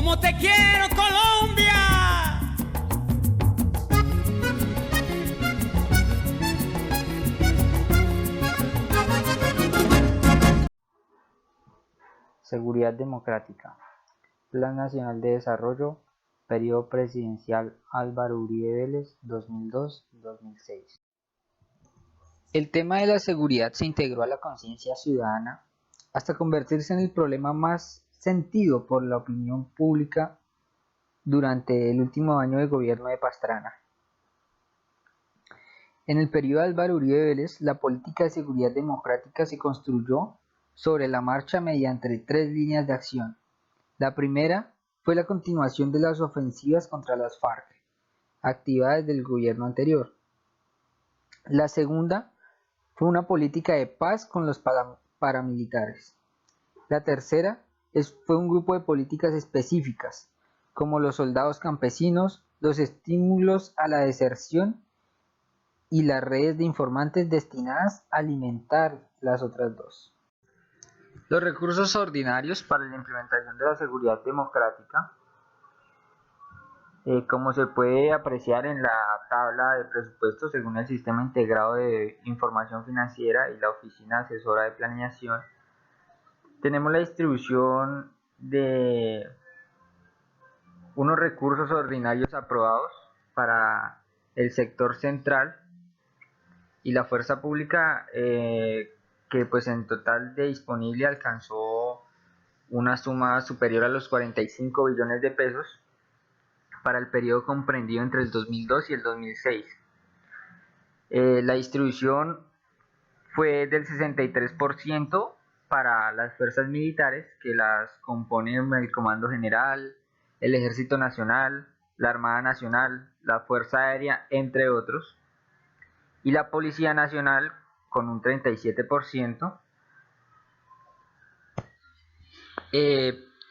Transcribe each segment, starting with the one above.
como te quiero, Colombia. Seguridad democrática. Plan Nacional de Desarrollo, periodo presidencial Álvaro Uribe Vélez, 2002-2006. El tema de la seguridad se integró a la conciencia ciudadana hasta convertirse en el problema más sentido por la opinión pública durante el último año de gobierno de Pastrana. En el periodo de Álvaro Uribe Vélez, la política de seguridad democrática se construyó sobre la marcha mediante 3 líneas de acción. La primera fue la continuación de las ofensivas contra las FARC, activadas desde el gobierno anterior. La segunda fue una política de paz con los paramilitares. La tercera fue un grupo de políticas específicas, como los soldados campesinos, los estímulos a la deserción y las redes de informantes destinadas a alimentar las otras dos. Los recursos ordinarios para la implementación de la seguridad democrática, como se puede apreciar en la tabla de presupuesto según el Sistema Integrado de Información Financiera y la Oficina Asesora de Planeación, tenemos la distribución de unos recursos ordinarios aprobados para el sector central y la fuerza pública, que pues en total de disponible alcanzó una suma superior a los 45 billones de pesos para el periodo comprendido entre el 2002 y el 2006. La distribución fue del 63% para las fuerzas militares, que las componen el Comando General, el Ejército Nacional, la Armada Nacional, la Fuerza Aérea, entre otros, y la Policía Nacional con un 37%.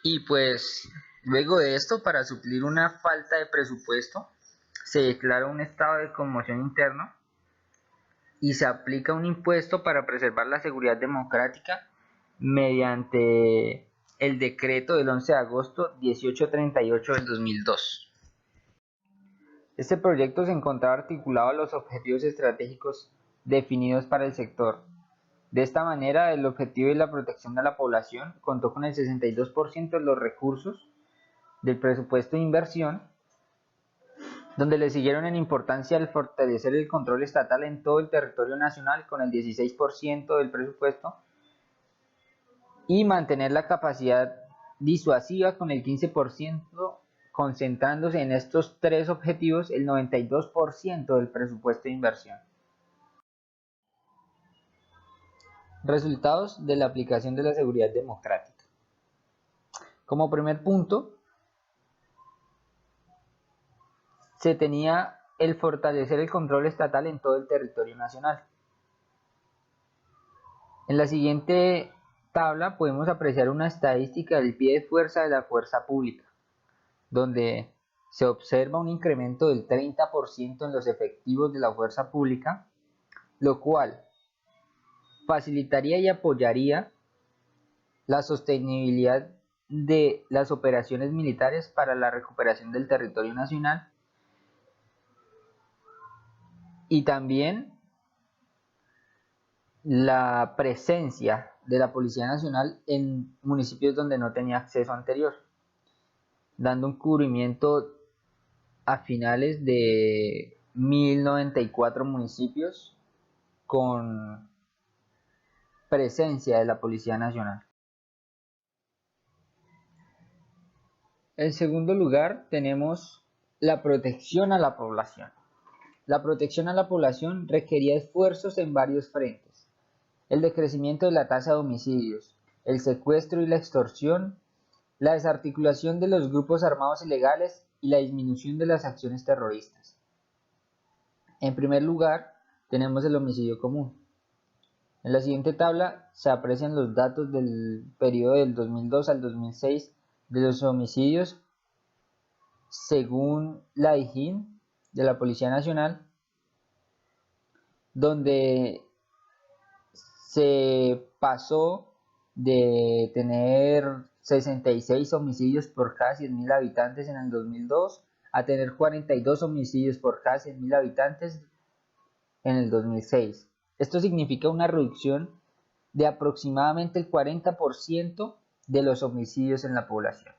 Y pues luego de esto, para suplir una falta de presupuesto, se declara un estado de conmoción interno y se aplica un impuesto para preservar la seguridad democrática mediante el decreto del 11 de agosto 1838 del 2002. Este proyecto se encontraba articulado a los objetivos estratégicos definidos para el sector. De esta manera, el objetivo de la protección de la población contó con el 62% de los recursos del presupuesto de inversión, donde le siguieron en importancia el fortalecer el control estatal en todo el territorio nacional con el 16% del presupuesto y mantener la capacidad disuasiva con el 15%, concentrándose en estos 3 objetivos el 92% del presupuesto de inversión. Resultados de la aplicación de la seguridad democrática. Como primer punto, se tenía el fortalecer el control estatal en todo el territorio nacional. En la siguiente tabla podemos apreciar una estadística del pie de fuerza de la fuerza pública, donde se observa un incremento del 30% en los efectivos de la fuerza pública, lo cual facilitaría y apoyaría la sostenibilidad de las operaciones militares para la recuperación del territorio nacional y también la presencia de la Policía Nacional en municipios donde no tenía acceso anterior, dando un cubrimiento a finales de 1094 municipios con presencia de la Policía Nacional. En segundo lugar, tenemos la protección a la población. La protección a la población requería esfuerzos en varios frentes: el decrecimiento de la tasa de homicidios, el secuestro y la extorsión, la desarticulación de los grupos armados ilegales y la disminución de las acciones terroristas. En primer lugar, tenemos el homicidio común. En la siguiente tabla se aprecian los datos del periodo del 2002 al 2006 de los homicidios según la DIJÍN de la Policía Nacional, donde se pasó de tener 66 homicidios por cada 100.000 habitantes en el 2002 a tener 42 homicidios por cada 100.000 habitantes en el 2006. Esto significa una reducción de aproximadamente el 40% de los homicidios en la población.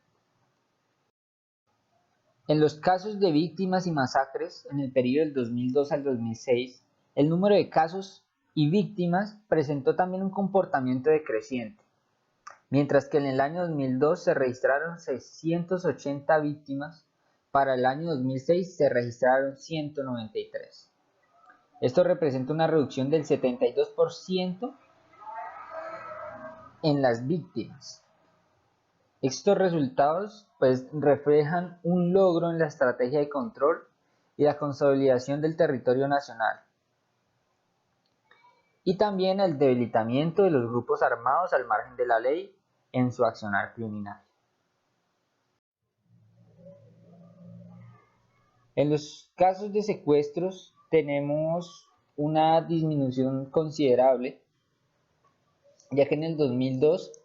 En los casos de víctimas y masacres en el periodo del 2002 al 2006, el número de casos y víctimas presentó también un comportamiento decreciente, mientras que en el año 2002 se registraron 680 víctimas, para el año 2006 se registraron 193. Esto representa una reducción del 72% en las víctimas. Estos resultados reflejan un logro en la estrategia de control y la consolidación del territorio nacional, y también el debilitamiento de los grupos armados al margen de la ley en su accionar criminal. En los casos de secuestros tenemos una disminución considerable, ya que en el 2002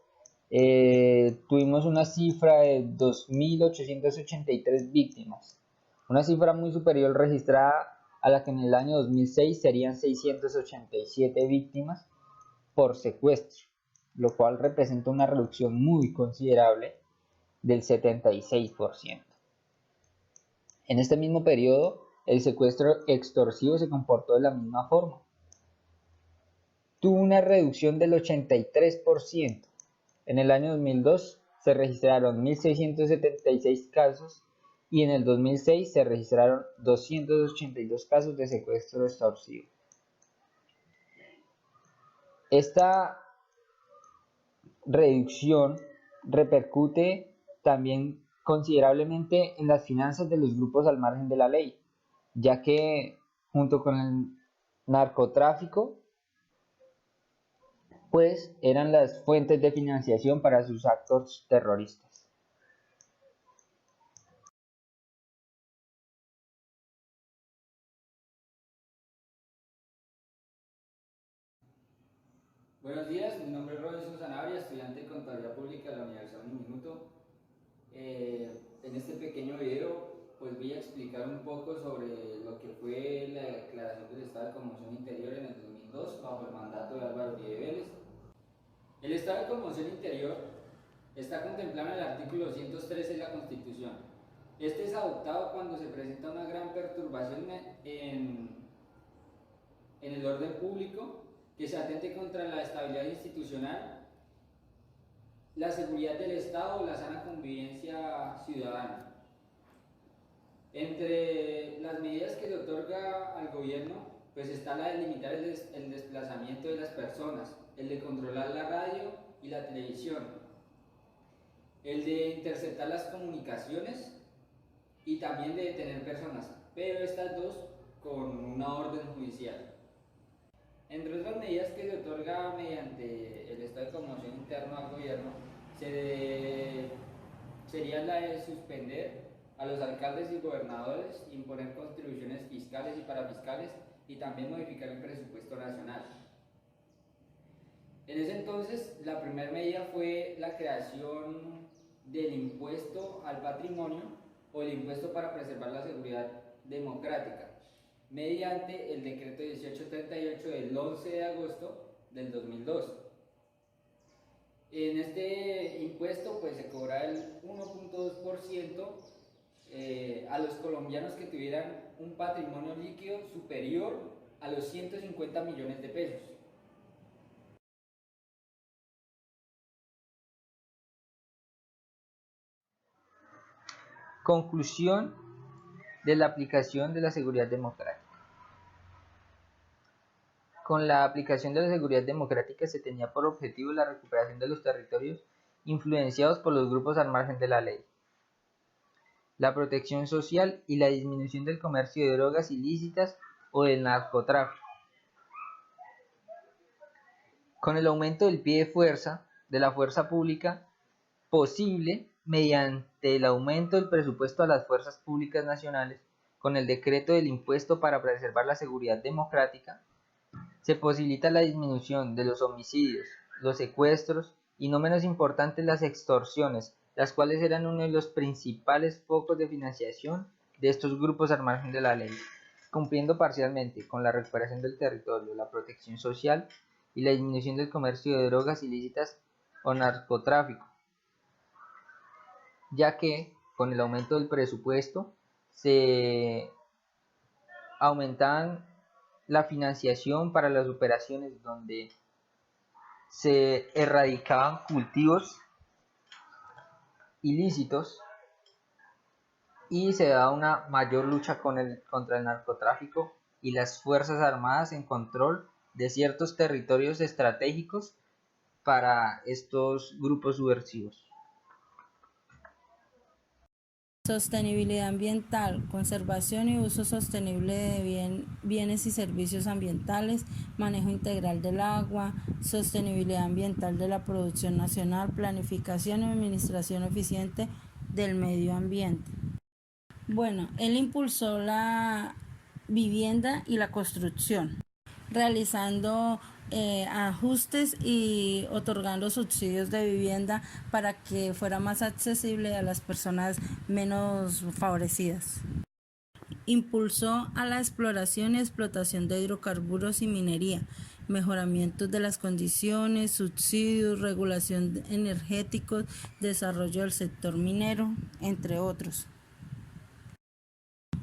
tuvimos una cifra de 2.883 víctimas, una cifra muy superior registrada a la que en el año 2006 serían 687 víctimas por secuestro, lo cual representa una reducción muy considerable del 76%. En este mismo periodo, el secuestro extorsivo se comportó de la misma forma. Tuvo una reducción del 83%. En el año 2002 se registraron 1.676 casos y en el 2006 se registraron 282 casos de secuestro extorsivo. Esta reducción repercute también considerablemente en las finanzas de los grupos al margen de la ley, ya que junto con el narcotráfico eran las fuentes de financiación para sus actos terroristas. Buenos días, mi nombre es Robinson Sanabria, estudiante de Contaduría Pública de la Universidad Uniminuto. En este pequeño video voy a explicar un poco sobre lo que fue la declaración del estado de conmoción interior en el 2002 bajo el mandato de Álvaro Uribe Vélez. El estado de conmoción interior está contemplado en el artículo 213 de la Constitución. Este es adoptado cuando se presenta una gran perturbación en el orden público, que se atente contra la estabilidad institucional, la seguridad del Estado o la sana convivencia ciudadana. Entre las medidas que se otorga al gobierno, está la de limitar el desplazamiento de las personas, el de controlar la radio y la televisión, el de interceptar las comunicaciones y también de detener personas, pero estas dos con una orden judicial. Entre otras medidas que se otorga mediante el estado de conmoción interno al gobierno, sería la de suspender a los alcaldes y gobernadores, imponer contribuciones fiscales y parafiscales y también modificar el presupuesto nacional. En ese entonces, la primera medida fue la creación del impuesto al patrimonio o el impuesto para preservar la seguridad democrática, mediante el decreto 1838 del 11 de agosto del 2002. En este impuesto se cobraba el 1.2% a los colombianos que tuvieran un patrimonio líquido superior a los 150 millones de pesos. Conclusión de la aplicación de la seguridad democrática. Con la aplicación de la seguridad democrática se tenía por objetivo la recuperación de los territorios influenciados por los grupos al margen de la ley, la protección social y la disminución del comercio de drogas ilícitas o del narcotráfico. Con el aumento del pie de fuerza de la fuerza pública posible mediante el aumento del presupuesto a las fuerzas públicas nacionales, con el decreto del impuesto para preservar la seguridad democrática, se posibilita la disminución de los homicidios, los secuestros y no menos importantes las extorsiones, las cuales eran uno de los principales focos de financiación de estos grupos al margen de la ley, cumpliendo parcialmente con la recuperación del territorio, la protección social y la disminución del comercio de drogas ilícitas o narcotráfico, ya que con el aumento del presupuesto se aumentaban la financiación para las operaciones donde se erradicaban cultivos ilícitos y se daba una mayor lucha contra el narcotráfico y las Fuerzas Armadas en control de ciertos territorios estratégicos para estos grupos subversivos. Sostenibilidad ambiental, conservación y uso sostenible de bienes y servicios ambientales, manejo integral del agua, sostenibilidad ambiental de la producción nacional, planificación y administración eficiente del medio ambiente. Bueno, él impulsó la vivienda y la construcción, realizando ajustes y otorgando subsidios de vivienda para que fuera más accesible a las personas menos favorecidas. Impulsó a la exploración y explotación de hidrocarburos y minería, mejoramiento de las condiciones, subsidios, regulación energéticos, desarrollo del sector minero, entre otros.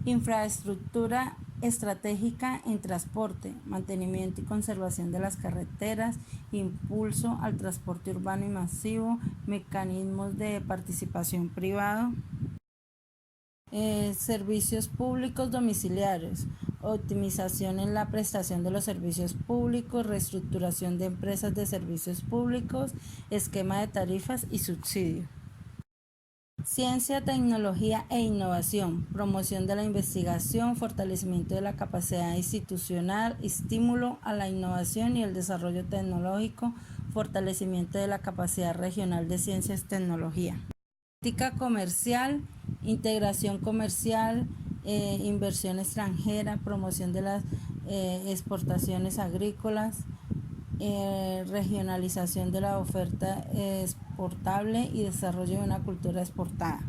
Infraestructura estratégica en transporte, mantenimiento y conservación de las carreteras, impulso al transporte urbano y masivo, mecanismos de participación privado, servicios públicos domiciliarios, optimización en la prestación de los servicios públicos, reestructuración de empresas de servicios públicos, esquema de tarifas y subsidio. Ciencia, tecnología e innovación, promoción de la investigación, fortalecimiento de la capacidad institucional, estímulo a la innovación y el desarrollo tecnológico, fortalecimiento de la capacidad regional de ciencias y tecnología. Política comercial, integración comercial, inversión extranjera, promoción de las exportaciones agrícolas, regionalización de la oferta exportable y desarrollo de una cultura exportada.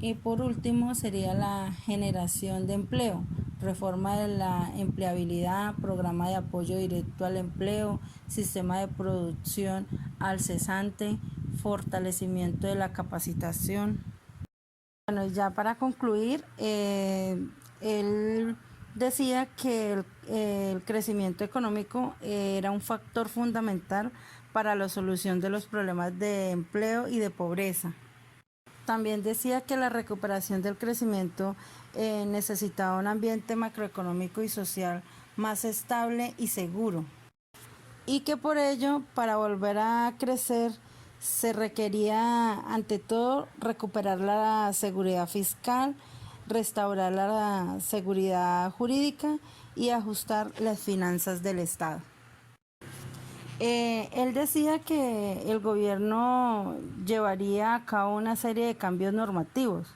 Y por último sería la generación de empleo, reforma de la empleabilidad, programa de apoyo directo al empleo, sistema de producción al cesante, fortalecimiento de la capacitación. Bueno, ya para concluir, él decía que el crecimiento económico era un factor fundamental para la solución de los problemas de empleo y de pobreza. También decía que la recuperación del crecimiento necesitaba un ambiente macroeconómico y social más estable y seguro, y que por ello, para volver a crecer, se requería ante todo recuperar la seguridad fiscal, restaurar la seguridad jurídica y ajustar las finanzas del Estado. Él decía que el gobierno llevaría a cabo una serie de cambios normativos,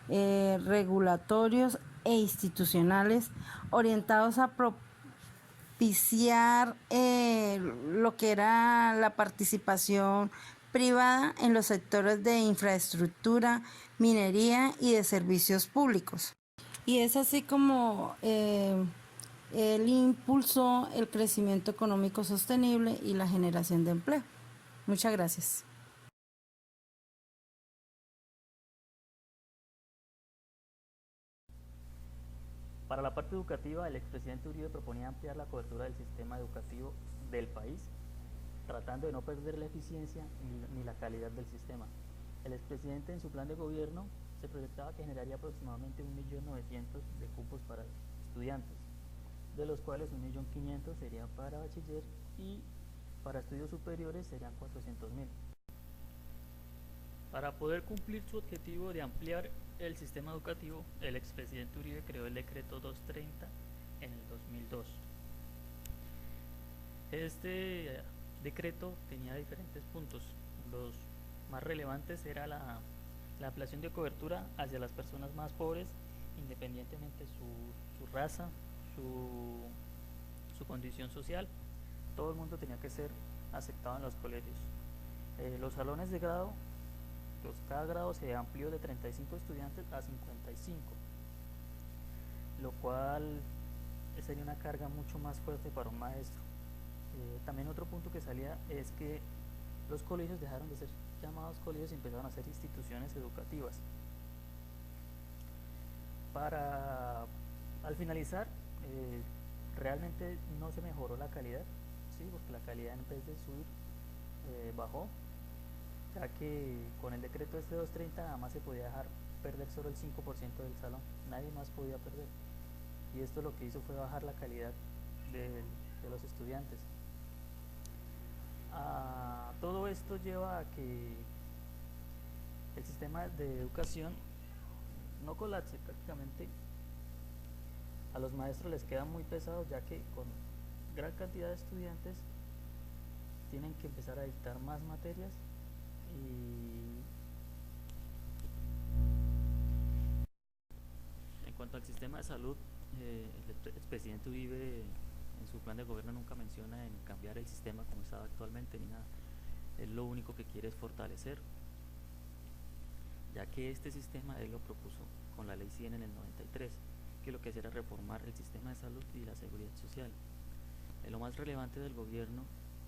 regulatorios e institucionales orientados a propiciar lo que era la participación privada en los sectores de infraestructura, minería y de servicios públicos. Y es así como él impulsó el crecimiento económico sostenible y la generación de empleo. Muchas gracias. Para la parte educativa, el expresidente Uribe proponía ampliar la cobertura del sistema educativo del país, tratando de no perder la eficiencia ni la calidad del sistema. El expresidente en su plan de gobierno se proyectaba que generaría aproximadamente 1.900.000 de cupos para estudiantes, de los cuales 1.500.000 serían para bachiller y para estudios superiores serían 400.000. Para poder cumplir su objetivo de ampliar el sistema educativo, el expresidente Uribe creó el decreto 230 en el 2002. Este decreto tenía diferentes puntos. Los más relevantes era la ampliación de cobertura hacia las personas más pobres, independientemente su raza, su condición social. Todo el mundo tenía que ser aceptado en los colegios. Los salones de grado, cada grado se amplió de 35 estudiantes a 55, lo cual sería una carga mucho más fuerte para un maestro. También otro punto que salía es que los colegios dejaron de ser llamados colegios y empezaron a ser instituciones educativas. Al finalizar, realmente no se mejoró la calidad, ¿sí? Porque la calidad en vez de subir bajó, ya que con el decreto este 230 nada más se podía dejar perder solo el 5% del salón, nadie más podía perder, y esto lo que hizo fue bajar la calidad de los estudiantes. Todo esto lleva a que el sistema de educación no colapse. Prácticamente a los maestros les queda muy pesado, ya que con gran cantidad de estudiantes tienen que empezar a dictar más materias y en cuanto al sistema de salud, el expresidente Uribe en su plan de gobierno nunca menciona en cambiar el sistema como está actualmente ni nada. Él lo único que quiere es fortalecer, ya que este sistema él lo propuso con la ley 100 en el 93, que lo que hacía era reformar el sistema de salud y la seguridad social. Lo más relevante del gobierno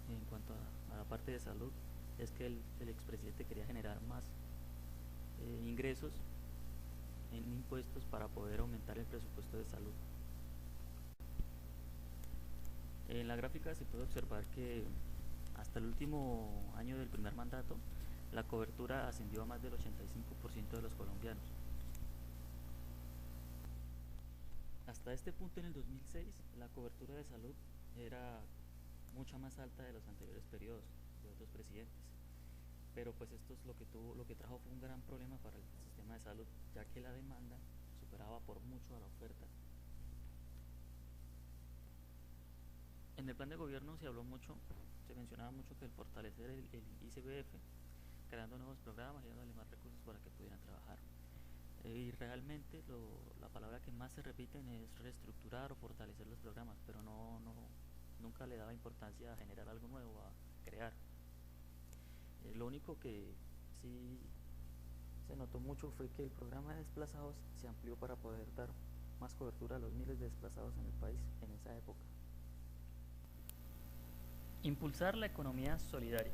en cuanto a la parte de salud es que el expresidente quería generar más ingresos en impuestos para poder aumentar el presupuesto de salud. En la gráfica se puede observar que hasta el último año del primer mandato la cobertura ascendió a más del 85% de los colombianos. Hasta este punto, en el 2006, la cobertura de salud era mucha más alta de los anteriores periodos de otros presidentes, pero pues esto es lo que trajo fue un gran problema para el sistema de salud, ya que la demanda superaba por mucho a la oferta. En el plan de gobierno se mencionaba mucho que el fortalecer el ICBF, creando nuevos programas y dándole más recursos para que pudieran trabajar. Y realmente la palabra que más se repiten es reestructurar o fortalecer los programas, pero nunca le daba importancia a generar algo nuevo, a crear. Lo único que sí se notó mucho fue que el programa de desplazados se amplió para poder dar más cobertura a los miles de desplazados en el país en esa época. Impulsar la economía solidaria.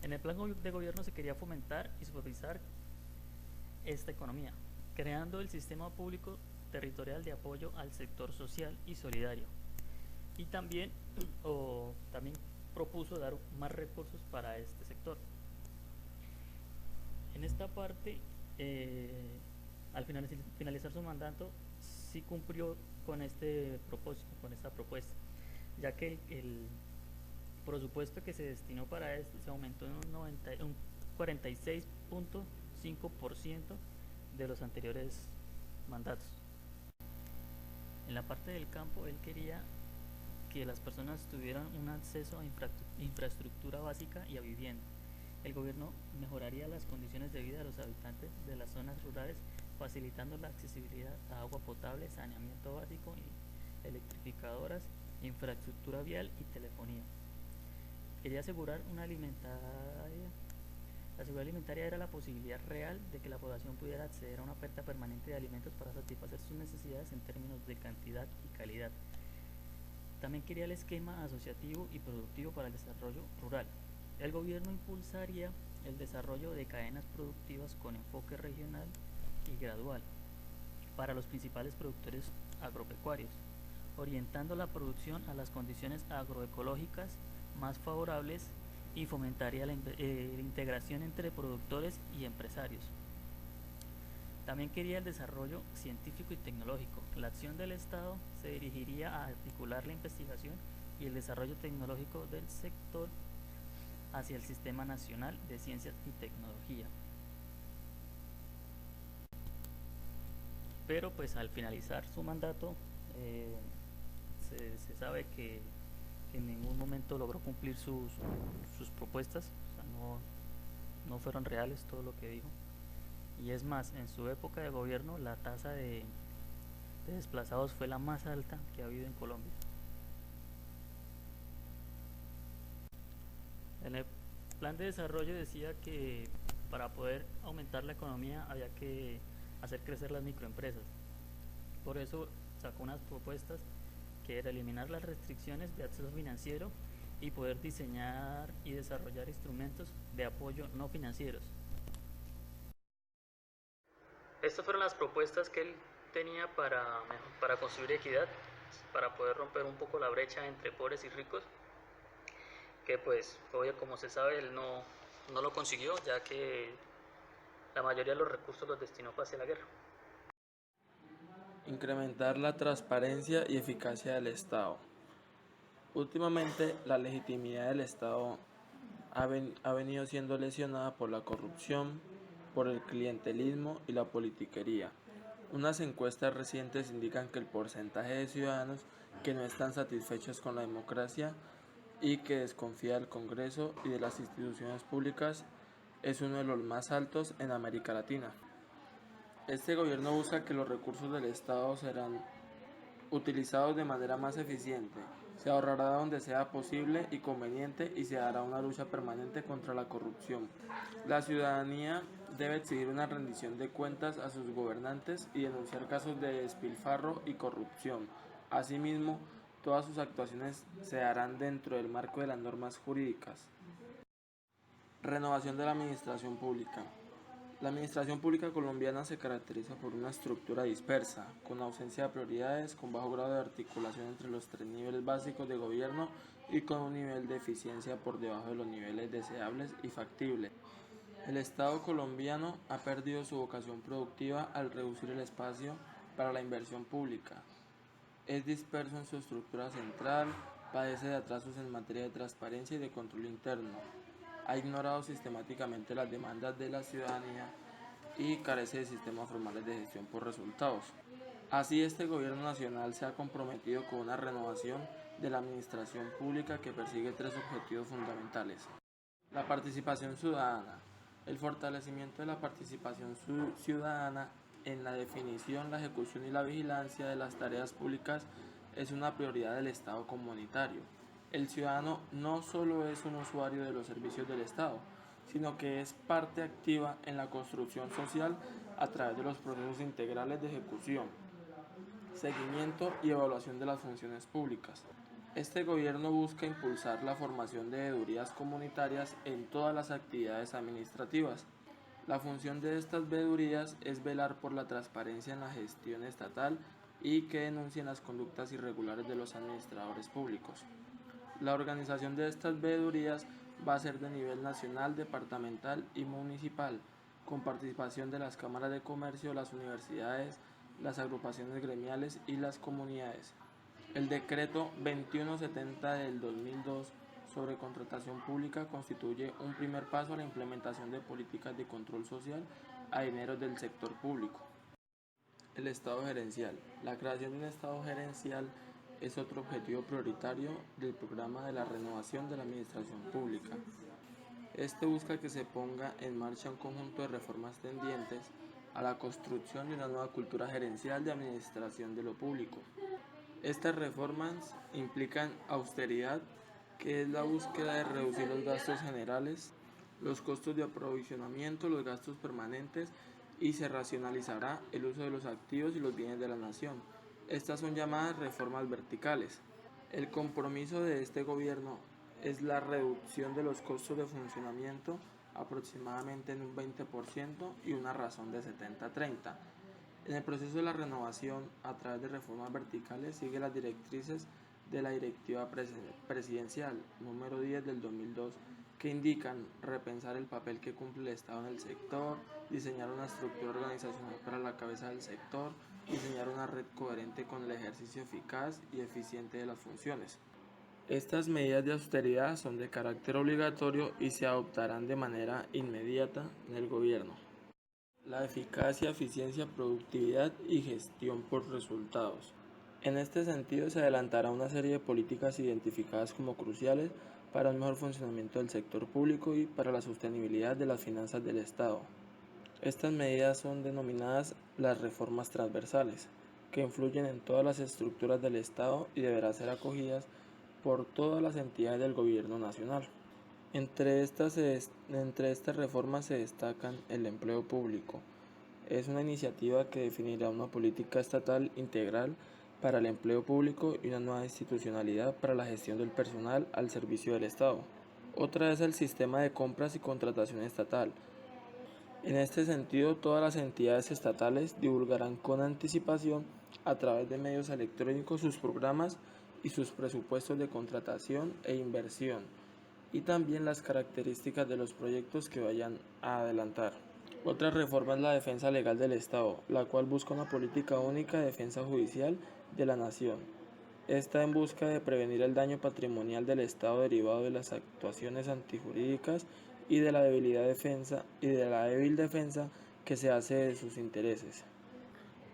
En el plan de gobierno se quería fomentar y supervisar esta economía, creando el sistema público territorial de apoyo al sector social y solidario. Y también propuso dar más recursos para este sector. En esta parte, al finalizar su mandato, sí cumplió con este propósito, con esta propuesta, ya que el presupuesto que se destinó para esto se aumentó en un 46.5% de los anteriores mandatos. En la parte del campo, él quería que las personas tuvieran un acceso a infraestructura básica y a vivienda. El gobierno mejoraría las condiciones de vida de los habitantes de las zonas rurales, facilitando la accesibilidad a agua potable, saneamiento básico, electrificadoras, infraestructura vial y telefonía. Quería asegurar una alimentaria. La seguridad alimentaria era la posibilidad real de que la población pudiera acceder a una oferta permanente de alimentos para satisfacer sus necesidades en términos de cantidad y calidad. También quería el esquema asociativo y productivo para el desarrollo rural. El gobierno impulsaría el desarrollo de cadenas productivas con enfoque regional y gradual para los principales productores agropecuarios, orientando la producción a las condiciones agroecológicas más favorables y fomentaría la integración entre productores y empresarios. También quería el desarrollo científico y tecnológico. La acción del Estado se dirigiría a articular la investigación y el desarrollo tecnológico del sector hacia el Sistema Nacional de Ciencias y Tecnología. Pero pues al finalizar su mandato se sabe que en ningún momento logró cumplir sus propuestas, o sea, no fueron reales todo lo que dijo. Y es más, en su época de gobierno la tasa de desplazados fue la más alta que ha habido en Colombia. En el plan de desarrollo decía que para poder aumentar la economía había que hacer crecer las microempresas. Por eso sacó unas propuestas que era eliminar las restricciones de acceso financiero y poder diseñar y desarrollar instrumentos de apoyo no financieros. Estas fueron las propuestas que él tenía para construir equidad, para poder romper un poco la brecha entre pobres y ricos, que pues obvio, como se sabe, él no lo consiguió, ya que la mayoría de los recursos los destinó hacia la guerra. Incrementar la transparencia y eficacia del Estado. Últimamente, la legitimidad del Estado ha venido siendo lesionada por la corrupción, por el clientelismo y la politiquería. Unas encuestas recientes indican que el porcentaje de ciudadanos que no están satisfechos con la democracia y que desconfía del Congreso y de las instituciones públicas es uno de los más altos en América Latina. Este gobierno busca que los recursos del Estado serán utilizados de manera más eficiente, se ahorrará donde sea posible y conveniente y se dará una lucha permanente contra la corrupción. La ciudadanía debe exigir una rendición de cuentas a sus gobernantes y denunciar casos de despilfarro y corrupción. Asimismo, todas sus actuaciones se harán dentro del marco de las normas jurídicas. Renovación de la administración pública. La administración pública colombiana se caracteriza por una estructura dispersa, con ausencia de prioridades, con bajo grado de articulación entre los tres niveles básicos de gobierno y con un nivel de eficiencia por debajo de los niveles deseables y factibles. El Estado colombiano ha perdido su vocación productiva al reducir el espacio para la inversión pública. Es disperso en su estructura central, padece de atrasos en materia de transparencia y de control interno. Ha ignorado sistemáticamente las demandas de la ciudadanía y carece de sistemas formales de gestión por resultados. Así, este gobierno nacional se ha comprometido con una renovación de la administración pública que persigue tres objetivos fundamentales. La participación ciudadana. El fortalecimiento de la participación ciudadana en la definición, la ejecución y la vigilancia de las tareas públicas es una prioridad del Estado comunitario. El ciudadano no solo es un usuario de los servicios del Estado, sino que es parte activa en la construcción social a través de los procesos integrales de ejecución, seguimiento y evaluación de las funciones públicas. Este gobierno busca impulsar la formación de veedurías comunitarias en todas las actividades administrativas. La función de estas veedurías es velar por la transparencia en la gestión estatal y que denuncien las conductas irregulares de los administradores públicos. La organización de estas veedurías va a ser de nivel nacional, departamental y municipal, con participación de las cámaras de comercio, las universidades, las agrupaciones gremiales y las comunidades. El decreto 2170 del 2002 sobre contratación pública constituye un primer paso a la implementación de políticas de control social a dineros del sector público. El Estado gerencial. La creación de un Estado gerencial es otro objetivo prioritario del programa de la renovación de la administración pública. Este busca que se ponga en marcha un conjunto de reformas tendientes a la construcción de una nueva cultura gerencial de administración de lo público. Estas reformas implican austeridad, que es la búsqueda de reducir los gastos generales, los costos de aprovisionamiento, los gastos permanentes y se racionalizará el uso de los activos y los bienes de la nación. Estas son llamadas reformas verticales. El compromiso de este gobierno es la reducción de los costos de funcionamiento aproximadamente en un 20% y una razón de 70-30. En el proceso de la renovación a través de reformas verticales sigue las directrices de la Directiva Presidencial número 10 del 2002 que indican repensar el papel que cumple el Estado en el sector, diseñar una estructura organizacional para la cabeza del sector, diseñar una red coherente con el ejercicio eficaz y eficiente de las funciones. Estas medidas de austeridad son de carácter obligatorio y se adoptarán de manera inmediata en el gobierno. La eficacia, eficiencia, productividad y gestión por resultados. En este sentido se adelantará una serie de políticas identificadas como cruciales para el mejor funcionamiento del sector público y para la sostenibilidad de las finanzas del Estado. Estas medidas son denominadas las reformas transversales, que influyen en todas las estructuras del Estado y deberán ser acogidas por todas las entidades del gobierno nacional. Entre estas reformas se destacan el empleo público. Es una iniciativa que definirá una política estatal integral para el empleo público y una nueva institucionalidad para la gestión del personal al servicio del Estado. Otra es el sistema de compras y contratación estatal. En este sentido, todas las entidades estatales divulgarán con anticipación a través de medios electrónicos sus programas y sus presupuestos de contratación e inversión, y también las características de los proyectos que vayan a adelantar. Otra reforma es la defensa legal del Estado, la cual busca una política única de defensa judicial de la nación. Esta en busca de prevenir el daño patrimonial del Estado derivado de las actuaciones antijurídicas y de la débil defensa que se hace de sus intereses.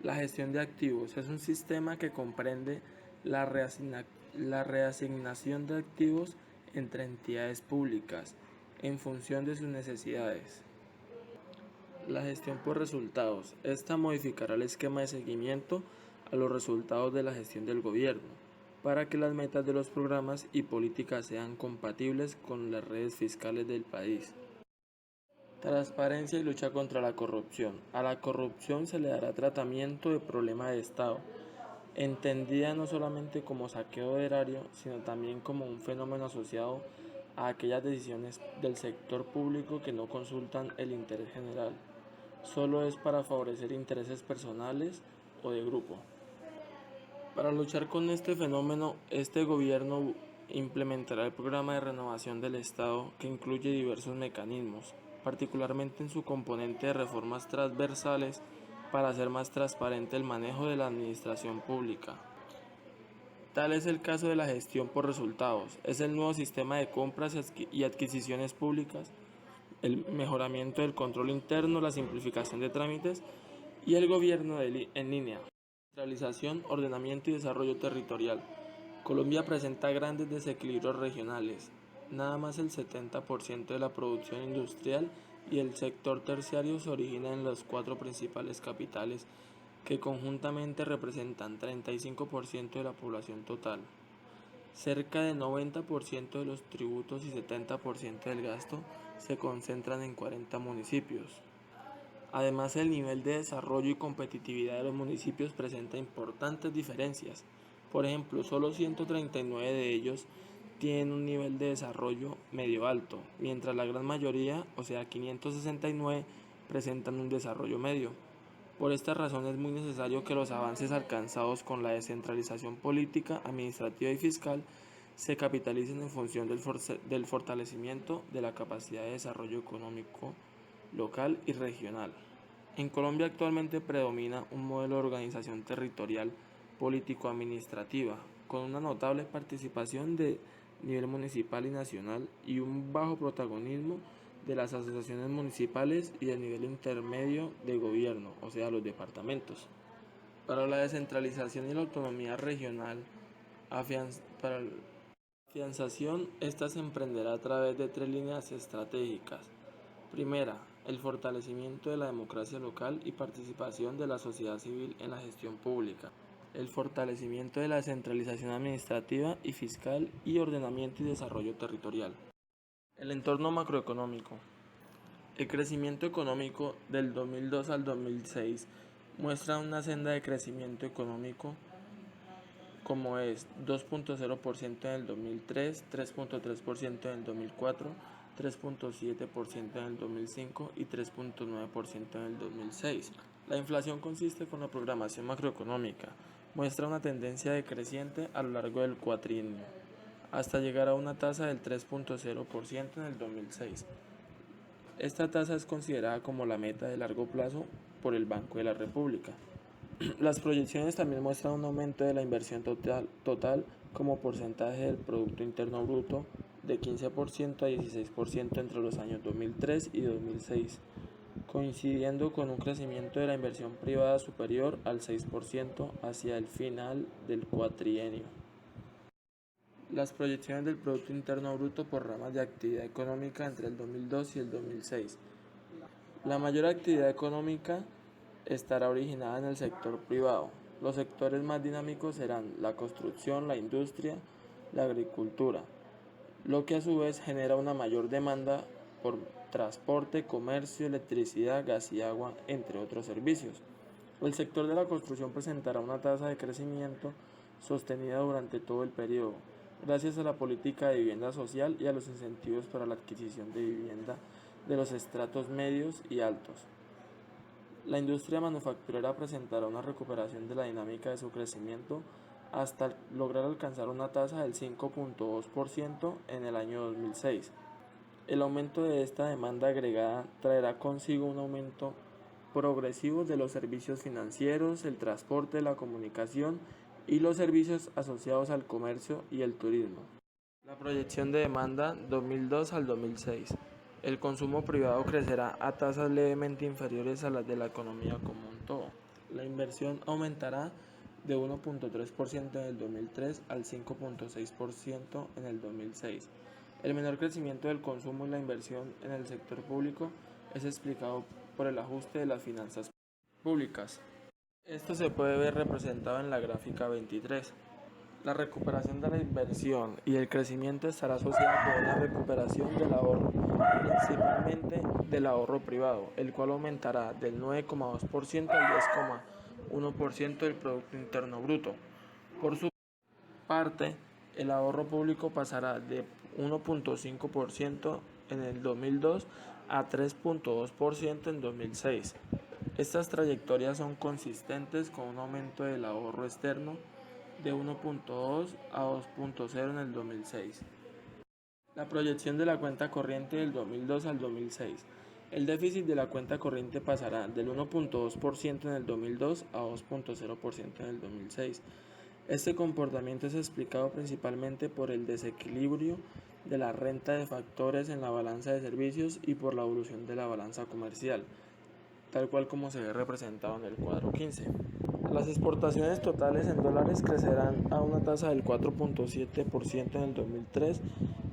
La gestión de activos es un sistema que comprende la reasignación de activos entre entidades públicas en función de sus necesidades. La gestión por resultados. Esta modificará el esquema de seguimiento a los resultados de la gestión del gobierno para que las metas de los programas y políticas sean compatibles con las redes fiscales del país. Transparencia y lucha contra la corrupción. A la corrupción se le dará tratamiento de problema de Estado, entendida no solamente como saqueo de erario, sino también como un fenómeno asociado a aquellas decisiones del sector público que no consultan el interés general, solo es para favorecer intereses personales o de grupo. Para luchar con este fenómeno, este gobierno implementará el programa de renovación del Estado, que incluye diversos mecanismos, particularmente en su componente de reformas transversales para hacer más transparente el manejo de la administración pública. Tal es el caso de la gestión por resultados. Es el nuevo sistema de compras y adquisiciones públicas, el mejoramiento del control interno, la simplificación de trámites y el gobierno en línea. Centralización, ordenamiento y desarrollo territorial. Colombia presenta grandes desequilibrios regionales. Nada más el 70% de la producción industrial y el sector terciario se origina en las 4 principales capitales, que conjuntamente representan 35% de la población total. Cerca del 90% de los tributos y 70% del gasto se concentran en 40 municipios. Además, el nivel de desarrollo y competitividad de los municipios presenta importantes diferencias. Por ejemplo, solo 139 de ellos tienen un nivel de desarrollo medio alto, mientras la gran mayoría, o sea 569, presentan un desarrollo medio. Por esta razón es muy necesario que los avances alcanzados con la descentralización política, administrativa y fiscal se capitalicen en función del fortalecimiento de la capacidad de desarrollo económico local y regional. En Colombia actualmente predomina un modelo de organización territorial político-administrativa, con una notable participación de nivel municipal y nacional y un bajo protagonismo de las asociaciones municipales y del nivel intermedio de gobierno, o sea, los departamentos. Para la descentralización y la autonomía regional, para la afianzación, esta se emprenderá a través de 3 líneas estratégicas. Primera, el fortalecimiento de la democracia local y participación de la sociedad civil en la gestión pública. El fortalecimiento de la descentralización administrativa y fiscal y ordenamiento y desarrollo territorial. El entorno macroeconómico. El crecimiento económico del 2002 al 2006 muestra una senda de crecimiento económico como es 2.0% en el 2003, 3.3% en el 2004, 3.7% en el 2005 y 3.9% en el 2006. La inflación consiste con la programación macroeconómica. Muestra una tendencia decreciente a lo largo del cuatrienio, hasta llegar a una tasa del 3.0% en el 2006. Esta tasa es considerada como la meta de largo plazo por el Banco de la República. Las proyecciones también muestran un aumento de la inversión total como porcentaje del Producto Interno Bruto de 15% a 16% entre los años 2003 y 2006, coincidiendo con un crecimiento de la inversión privada superior al 6% hacia el final del cuatrienio. Las proyecciones del Producto Interno Bruto por ramas de actividad económica entre el 2002 y el 2006. La mayor actividad económica estará originada en el sector privado. Los sectores más dinámicos serán la construcción, la industria, la agricultura. lo que a su vez genera una mayor demanda por transporte, comercio, electricidad, gas y agua, entre otros servicios. El sector de la construcción presentará una tasa de crecimiento sostenida durante todo el periodo, gracias a la política de vivienda social y a los incentivos para la adquisición de vivienda de los estratos medios y altos. La industria manufacturera presentará una recuperación de la dinámica de su crecimiento hasta lograr alcanzar una tasa del 5.2% en el año 2006. El aumento de esta demanda agregada traerá consigo un aumento progresivo de los servicios financieros, el transporte, la comunicación y los servicios asociados al comercio y el turismo. La proyección de demanda 2002 al 2006. El consumo privado crecerá a tasas levemente inferiores a las de la economía como un todo. La inversión aumentará de 1.3% en el 2003 al 5.6% en el 2006. El menor crecimiento del consumo y la inversión en el sector público es explicado por el ajuste de las finanzas públicas. Esto se puede ver representado en la gráfica 23. La recuperación de la inversión y el crecimiento estará asociada con una recuperación del ahorro, principalmente del ahorro privado, el cual aumentará del 9,2% al 10,1% del Producto Interno Bruto. Por su parte, el ahorro público pasará de 1.5% en el 2002 a 3.2% en 2006. Estas trayectorias son consistentes con un aumento del ahorro externo de 1.2 a 2.0 en el 2006. La proyección de la cuenta corriente del 2002 al 2006. El déficit de la cuenta corriente pasará del 1.2% en el 2002 a 2.0% en el 2006. Este comportamiento es explicado principalmente por el desequilibrio de la renta de factores en la balanza de servicios y por la evolución de la balanza comercial, tal cual como se ve representado en el cuadro 15. Las exportaciones totales en dólares crecerán a una tasa del 4.7% en el 2003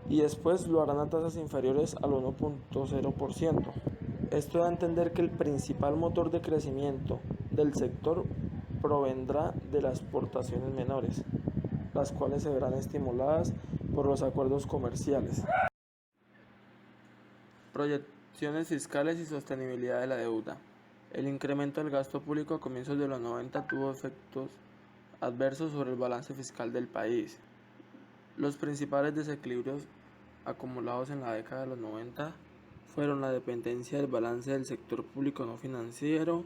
y después lo harán a tasas inferiores al 1.0%. Esto da a entender que el principal motor de crecimiento del sector provendrá de las exportaciones menores, las cuales se verán estimuladas por los acuerdos comerciales. Proyecciones fiscales y sostenibilidad de la deuda. El incremento del gasto público a comienzos de los 90 tuvo efectos adversos sobre el balance fiscal del país. Los principales desequilibrios acumulados en la década de los 90 fueron la dependencia del balance del sector público no financiero,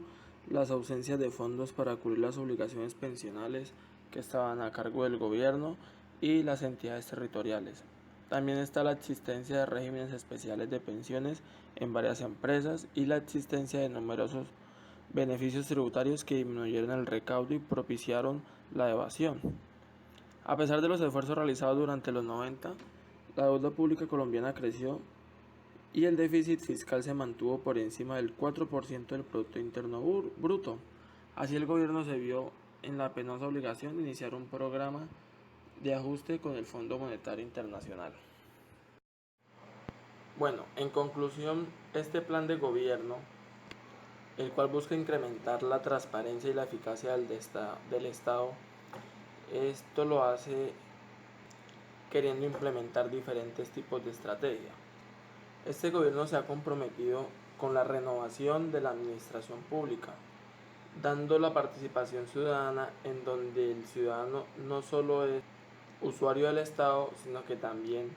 las ausencias de fondos para cubrir las obligaciones pensionales que estaban a cargo del gobierno y las entidades territoriales. También está la existencia de regímenes especiales de pensiones en varias empresas y la existencia de numerosos beneficios tributarios que disminuyeron el recaudo y propiciaron la evasión. A pesar de los esfuerzos realizados durante los 90, la deuda pública colombiana creció y el déficit fiscal se mantuvo por encima del 4% del Producto Interno Bruto. Así el gobierno se vio en la penosa obligación de iniciar un programa de ajuste con el Fondo Monetario Internacional. Bueno, en conclusión, este plan de gobierno, el cual busca incrementar la transparencia y la eficacia del Estado, esto lo hace queriendo implementar diferentes tipos de estrategia. Este gobierno se ha comprometido con la renovación de la administración pública, dando la participación ciudadana en donde el ciudadano no solo es usuario del Estado, sino que también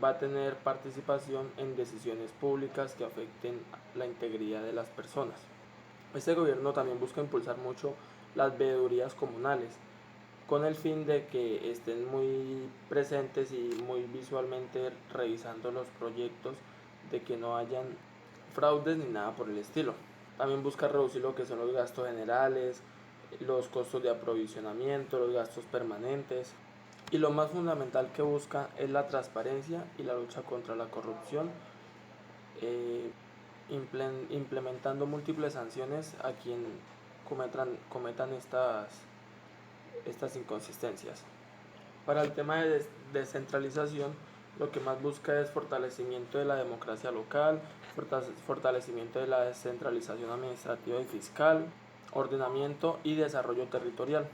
va a tener participación en decisiones públicas que afecten la integridad de las personas. Este gobierno también busca impulsar mucho las veedurías comunales, con el fin de que estén muy presentes y muy visualmente revisando los proyectos, de que no hayan fraudes ni nada por el estilo. También busca reducir lo que son los gastos generales, los costos de aprovisionamiento, los gastos permanentes, y lo más fundamental que busca es la transparencia y la lucha contra la corrupción, implementando múltiples sanciones a quien cometan estas inconsistencias. Para el tema de descentralización, lo que más busca es fortalecimiento de la democracia local, fortalecimiento de la descentralización administrativa y fiscal, ordenamiento y desarrollo territorial.